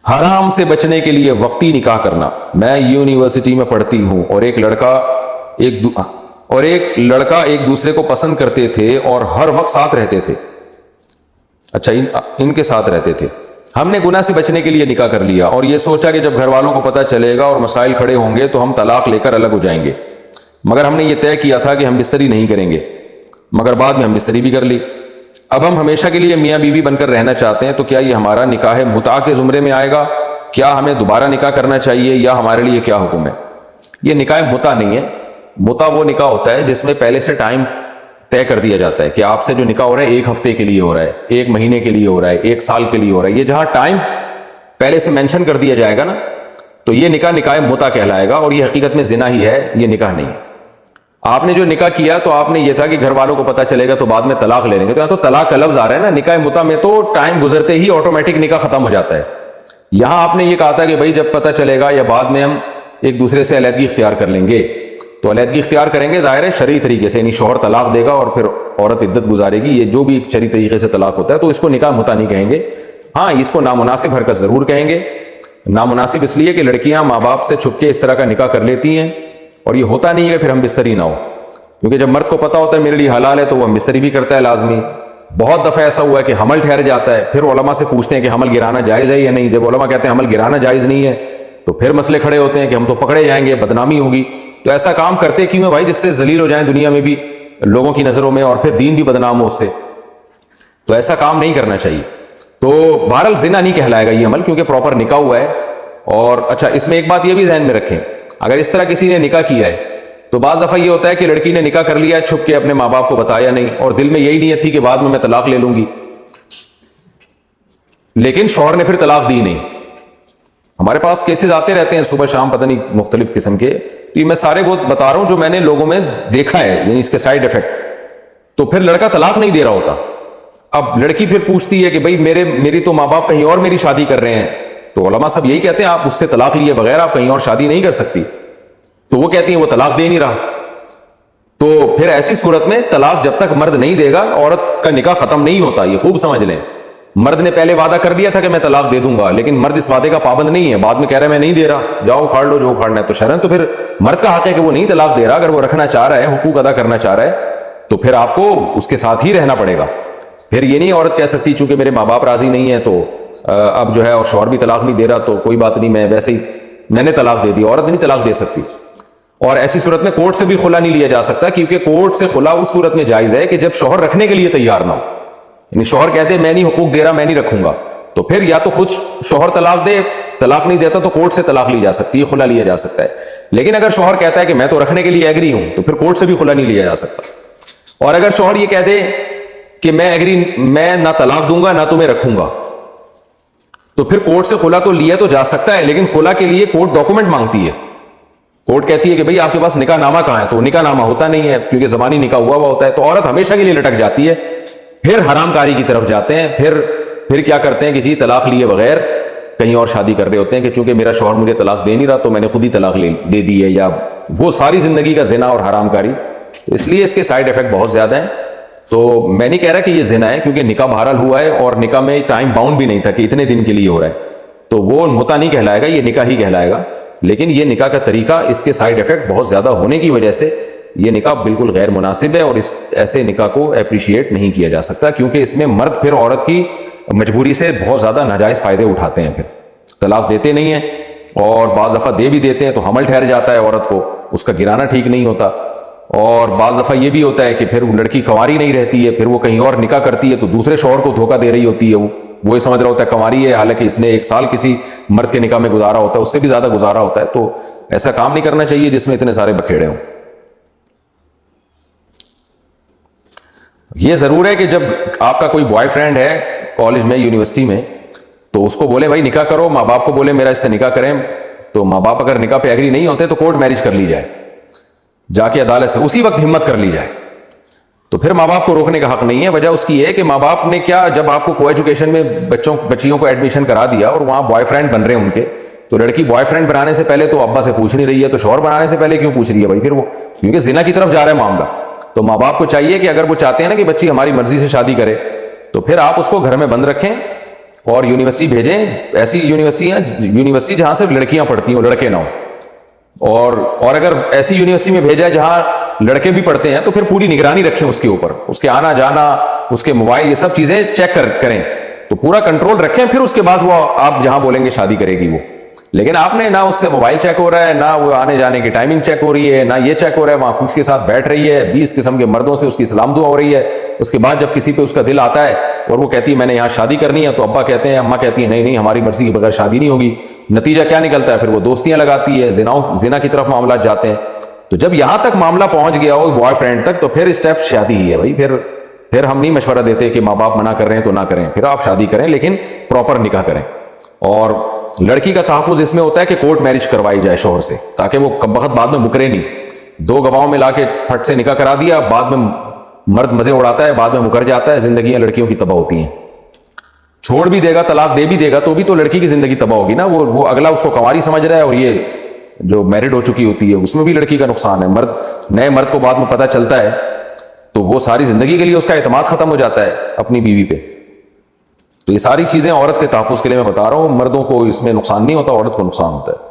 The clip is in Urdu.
حرام سے بچنے کے لیے وقتی نکاح کرنا. میں یونیورسٹی میں پڑھتی ہوں اور ایک لڑکا ایک دوسرے کو پسند کرتے تھے اور ہر وقت ساتھ رہتے تھے. اچھا, ان کے ساتھ رہتے تھے. ہم نے گناہ سے بچنے کے لیے نکاح کر لیا اور یہ سوچا کہ جب گھر والوں کو پتہ چلے گا اور مسائل کھڑے ہوں گے تو ہم طلاق لے کر الگ ہو جائیں گے. مگر ہم نے یہ طے کیا تھا کہ ہم بستری نہیں کریں گے, مگر بعد میں ہم بستری بھی کر لی. اب ہم ہمیشہ کے لیے میاں بیوی بن کر رہنا چاہتے ہیں, تو کیا یہ ہمارا نکاح متع کے زمرے میں آئے گا؟ کیا ہمیں دوبارہ نکاح کرنا چاہیے یا ہمارے لیے کیا حکم ہے؟ یہ نکاح متع نہیں ہے. متع وہ نکاح ہوتا ہے جس میں پہلے سے ٹائم طے کر دیا جاتا ہے کہ آپ سے جو نکاح ہو رہا ہے 1 ہفتے کے لیے ہو رہا ہے, 1 مہینے کے لیے ہو رہا ہے, 1 سال کے لیے ہو رہا ہے. یہ جہاں ٹائم پہلے سے مینشن کر دیا جائے گا نا, تو یہ نکاح متع کہلائے گا, اور یہ حقیقت میں زنا ہی ہے, یہ نکاح نہیں. آپ نے جو نکاح کیا تو آپ نے یہ تھا کہ گھر والوں کو پتہ چلے گا تو بعد میں طلاق لے لیں گے, تو یہاں تو طلاق کا لفظ آ رہا ہے نا. نکاح متع میں تو ٹائم گزرتے ہی آٹومیٹک نکاح ختم ہو جاتا ہے. یہاں آپ نے یہ کہا تھا کہ بھائی جب پتہ چلے گا یا بعد میں ہم ایک دوسرے سے علیحدگی اختیار کر لیں گے, تو علیحدگی اختیار کریں گے ظاہر ہے شرعی طریقے سے, یعنی شوہر طلاق دے گا اور پھر عورت عدت گزارے گی. یہ جو بھی شرعی طریقے سے طلاق ہوتا ہے تو اس کو نکاح متع نہیں کہیں گے. ہاں, اس کو نامناسب حرکت ضرور کہیں گے. نامناسب اس لیے کہ لڑکیاں ماں باپ سے چھپ کے اس طرح کا نکاح کر لیتی ہیں, اور یہ ہوتا نہیں ہے کہ پھر ہم بستری نہ ہو, کیونکہ جب مرد کو پتا ہوتا ہے میرے لیے حلال ہے تو وہ ہم بستری بھی کرتا ہے لازمی. بہت دفعہ ایسا ہوا ہے کہ حمل ٹھہر جاتا ہے, پھر علماء سے پوچھتے ہیں کہ حمل گرانا جائز ہے یا نہیں. جب علماء کہتے ہیں حمل گرانا جائز نہیں ہے تو پھر مسئلے کھڑے ہوتے ہیں کہ ہم تو پکڑے جائیں گے, بدنامی ہوگی. تو ایسا کام کرتے کیوں ہیں بھائی جس سے ذلیل ہو جائیں دنیا میں بھی لوگوں کی نظروں میں, اور پھر دین بھی بدنام ہو اس سے. تو ایسا کام نہیں کرنا چاہیے. تو بہرحال زنا نہیں کہلائے گا یہ عمل, کیونکہ پراپر نکاح ہوا ہے. اور اچھا, اس میں ایک بات یہ بھی ذہن میں رکھیں, اگر اس طرح کسی نے نکاح کیا ہے تو بعض دفعہ یہ ہوتا ہے کہ لڑکی نے نکاح کر لیا ہے چھپ کے, اپنے ماں باپ کو بتایا نہیں, اور دل میں یہی نیت تھی کہ بعد میں طلاق لے لوں گی, لیکن شوہر نے پھر طلاق دی نہیں. ہمارے پاس کیسز آتے رہتے ہیں صبح شام, پتہ نہیں مختلف قسم کے. یہ میں سارے وہ بتا رہا ہوں جو میں نے لوگوں میں دیکھا ہے, یعنی اس کے سائیڈ افیکٹ. تو پھر لڑکا طلاق نہیں دے رہا ہوتا. اب لڑکی پھر پوچھتی ہے کہ بھائی میری تو ماں باپ کہیں اور میری شادی کر رہے ہیں, تو علماء سب یہی کہتے ہیں آپ اس سے طلاق لیے بغیر آپ کہیں اور شادی نہیں کر سکتی. تو وہ کہتی ہیں وہ طلاق دے نہیں رہا. تو پھر ایسی صورت میں طلاق جب تک مرد نہیں دے گا عورت کا نکاح ختم نہیں ہوتا. یہ خوب سمجھ لیں, مرد نے پہلے وعدہ کر دیا تھا کہ میں طلاق دے دوں گا, لیکن مرد اس وعدے کا پابند نہیں ہے, بعد میں کہہ رہا ہے میں نہیں دے رہا, جاؤ کھاڑ لو جو کھاڑنا ہے. تو شرعاً تو پھر مرد کا حق ہے کہ وہ نہیں طلاق دے رہا. اگر وہ رکھنا چاہ رہا ہے, حقوق ادا کرنا چاہ رہا ہے, تو پھر آپ کو اس کے ساتھ ہی رہنا پڑے گا. پھر یہ نہیں عورت کہہ سکتی چونکہ میرے ماں باپ راضی نہیں ہیں تو اب جو ہے, اور شوہر بھی طلاق نہیں دے رہا تو کوئی بات نہیں, میں ویسے ہی میں نے طلاق دے دی. عورت نہیں طلاق دے سکتی. اور ایسی صورت میں کورٹ سے بھی خلا نہیں لیا جا سکتا, کیونکہ کورٹ سے خلا اس صورت میں جائز ہے کہ جب شوہر رکھنے کے لیے تیار نہ ہو. یعنی شوہر کہتے ہیں میں نہیں حقوق دے رہا, میں نہیں رکھوں گا, تو پھر یا تو خود شوہر طلاق دے, طلاق نہیں دیتا تو کورٹ سے طلاق لی جا سکتی ہے, خلا لیا جا سکتا ہے. لیکن اگر شوہر کہتا ہے کہ میں تو رکھنے کے لیے ایگری ہوں, تو پھر کورٹ سے بھی خلا نہیں لیا جا سکتا. اور اگر شوہر یہ کہہ دے کہ میں نہ طلاق دوں گا نہ تمہیں رکھوں گا, تو پھر کورٹ سے خلا تو لیا تو جا سکتا ہے, لیکن خلا کے لیے کورٹ ڈاکومنٹ مانگتی ہے. کورٹ کہتی ہے کہ بھئی آپ کے پاس نکاح نامہ کہاں ہے, تو نکاح نامہ ہوتا نہیں ہے کیونکہ زمانی نکاح ہوا ہوتا ہے. تو عورت ہمیشہ کے لیے لٹک جاتی ہے. پھر حرام کاری کی طرف جاتے ہیں, پھر کیا کرتے ہیں کہ جی طلاق لیے بغیر کہیں اور شادی کر رہے ہوتے ہیں کہ چونکہ میرا شوہر مجھے طلاق دے نہیں رہا تو میں نے خود ہی طلاق دے دی ہے, یا وہ ساری زندگی کا زنا اور حرام کاری. اس لیے اس کے سائیڈ افیکٹ بہت زیادہ ہیں. تو میں نہیں کہہ رہا کہ یہ زنا ہے, کیونکہ نکاح بہرحال ہوا ہے اور نکاح میں ٹائم باؤنڈ بھی نہیں تھا کہ اتنے دن کے لیے ہو رہا ہے, تو وہ متع نہیں کہلائے گا, یہ نکاح ہی کہلائے گا. لیکن یہ نکاح کا طریقہ, اس کے سائیڈ افیکٹ بہت زیادہ ہونے کی وجہ سے یہ نکاح بالکل غیر مناسب ہے, اور اس ایسے نکاح کو اپریشیٹ نہیں کیا جا سکتا, کیونکہ اس میں مرد پھر عورت کی مجبوری سے بہت زیادہ ناجائز فائدے اٹھاتے ہیں. پھر طلاق دیتے نہیں ہیں, اور بعض دفعہ دے بھی دیتے ہیں تو حمل ٹھہر جاتا ہے عورت کو, اس کا گرانا ٹھیک نہیں ہوتا. اور بعض دفعہ یہ بھی ہوتا ہے کہ پھر وہ لڑکی کنواری نہیں رہتی ہے, پھر وہ کہیں اور نکاح کرتی ہے تو دوسرے شوہر کو دھوکہ دے رہی ہوتی ہے. وہ یہ سمجھ رہا ہوتا ہے کنواری ہے, حالانکہ اس نے 1 سال کسی مرد کے نکاح میں گزارا ہوتا ہے, اس سے بھی زیادہ گزارا ہوتا ہے. تو ایسا کام نہیں کرنا چاہیے جس میں اتنے سارے بکھیڑے ہوں. یہ ضرور ہے کہ جب آپ کا کوئی بوائے فرینڈ ہے کالج میں, یونیورسٹی میں, تو اس کو بولے بھائی نکاح کرو, ماں باپ کو بولے میرا اس سے نکاح کریں, تو ماں باپ اگر نکاح پہ ایگری نہیں ہوتے تو کورٹ میرج کر لی جائے, جا کے عدالت سے اسی وقت ہمت کر لی جائے. تو پھر ماں باپ کو روکنے کا حق نہیں ہے. وجہ اس کی ہے کہ ماں باپ نے کیا, جب آپ کو کو ایجوکیشن میں بچیوں کو ایڈمیشن کرا دیا اور وہاں بوائے فرینڈ بن رہے ہیں ان کے, تو لڑکی بوائے فرینڈ بنانے سے پہلے تو ابا سے پوچھ نہیں رہی ہے, تو شوہر بنانے سے پہلے کیوں پوچھ رہی ہے بھائی؟ پھر وہ کیونکہ زنا کی طرف جا رہا ہے معاملہ. تو ماں باپ کو چاہیے کہ اگر وہ چاہتے ہیں نا کہ بچی ہماری مرضی سے شادی کرے, تو پھر آپ اس کو گھر میں بند رکھیں اور یونیورسٹی بھیجیں, ایسی یونیورسٹی جہاں صرف لڑکیاں پڑھتی ہوں, لڑکے نہ ہوں. اور اگر ایسی یونیورسٹی میں بھیجا ہے جہاں لڑکے بھی پڑھتے ہیں تو پھر پوری نگرانی رکھیں اس کے اوپر, اس کے آنا جانا, اس کے موبائل, یہ سب چیزیں چیک کریں, تو پورا کنٹرول رکھیں. پھر اس کے بعد وہ آپ جہاں بولیں گے شادی کرے گی وہ. لیکن آپ نے نہ اس سے موبائل چیک ہو رہا ہے, نہ وہ آنے جانے کی ٹائمنگ چیک ہو رہی ہے, نہ یہ چیک ہو رہا ہے, وہاں کچھ کے ساتھ بیٹھ رہی ہے, 20 قسم کے مردوں سے اس کی سلام دعا ہو رہی ہے. اس کے بعد جب کسی پہ اس کا دل آتا ہے اور وہ کہتی ہے میں نے یہاں شادی کرنی ہے, تو ابا کہتے ہیں, اماں کہتی ہیں نہیں نہیں ہماری مرضی کے بغیر شادی نہیں ہوگی. نتیجہ کیا نکلتا ہے, پھر وہ دوستیاں لگاتی ہے, زنا کی طرف معاملات جاتے ہیں. تو جب یہاں تک معاملہ پہنچ گیا ہو بوائے فرینڈ تک, تو پھر اسٹیپ شادی ہی ہے بھائی. پھر ہم نہیں مشورہ دیتے کہ ماں باپ منع کر رہے ہیں تو نہ کریں, پھر آپ شادی کریں لیکن پراپر نکاح کریں. اور لڑکی کا تحفظ اس میں ہوتا ہے کہ کورٹ میرج کروائی جائے شوہر سے, تاکہ وہ وقت بعد میں مکرے نہیں. 2 گواہوں میں لا کے پھٹ سے نکاح کرا دیا, بعد میں مرد مزے اڑاتا ہے, بعد میں مکر جاتا ہے, زندگیاں لڑکیوں کی تباہ ہوتی ہیں. چھوڑ بھی دے گا, طلاق دے بھی دے گا, تو بھی تو لڑکی کی زندگی تباہ ہوگی نا. وہ اگلا اس کو کنواری سمجھ رہا ہے, اور یہ جو میرڈ ہو چکی ہوتی ہے اس میں بھی لڑکی کا نقصان ہے. نئے مرد کو بعد میں پتہ چلتا ہے تو وہ ساری زندگی کے لیے اس کا اعتماد ختم ہو جاتا ہے اپنی بیوی پہ. تو یہ ساری چیزیں عورت کے تحفظ کے لیے میں بتا رہا ہوں. مردوں کو اس میں نقصان نہیں ہوتا, عورت کو نقصان ہوتا ہے.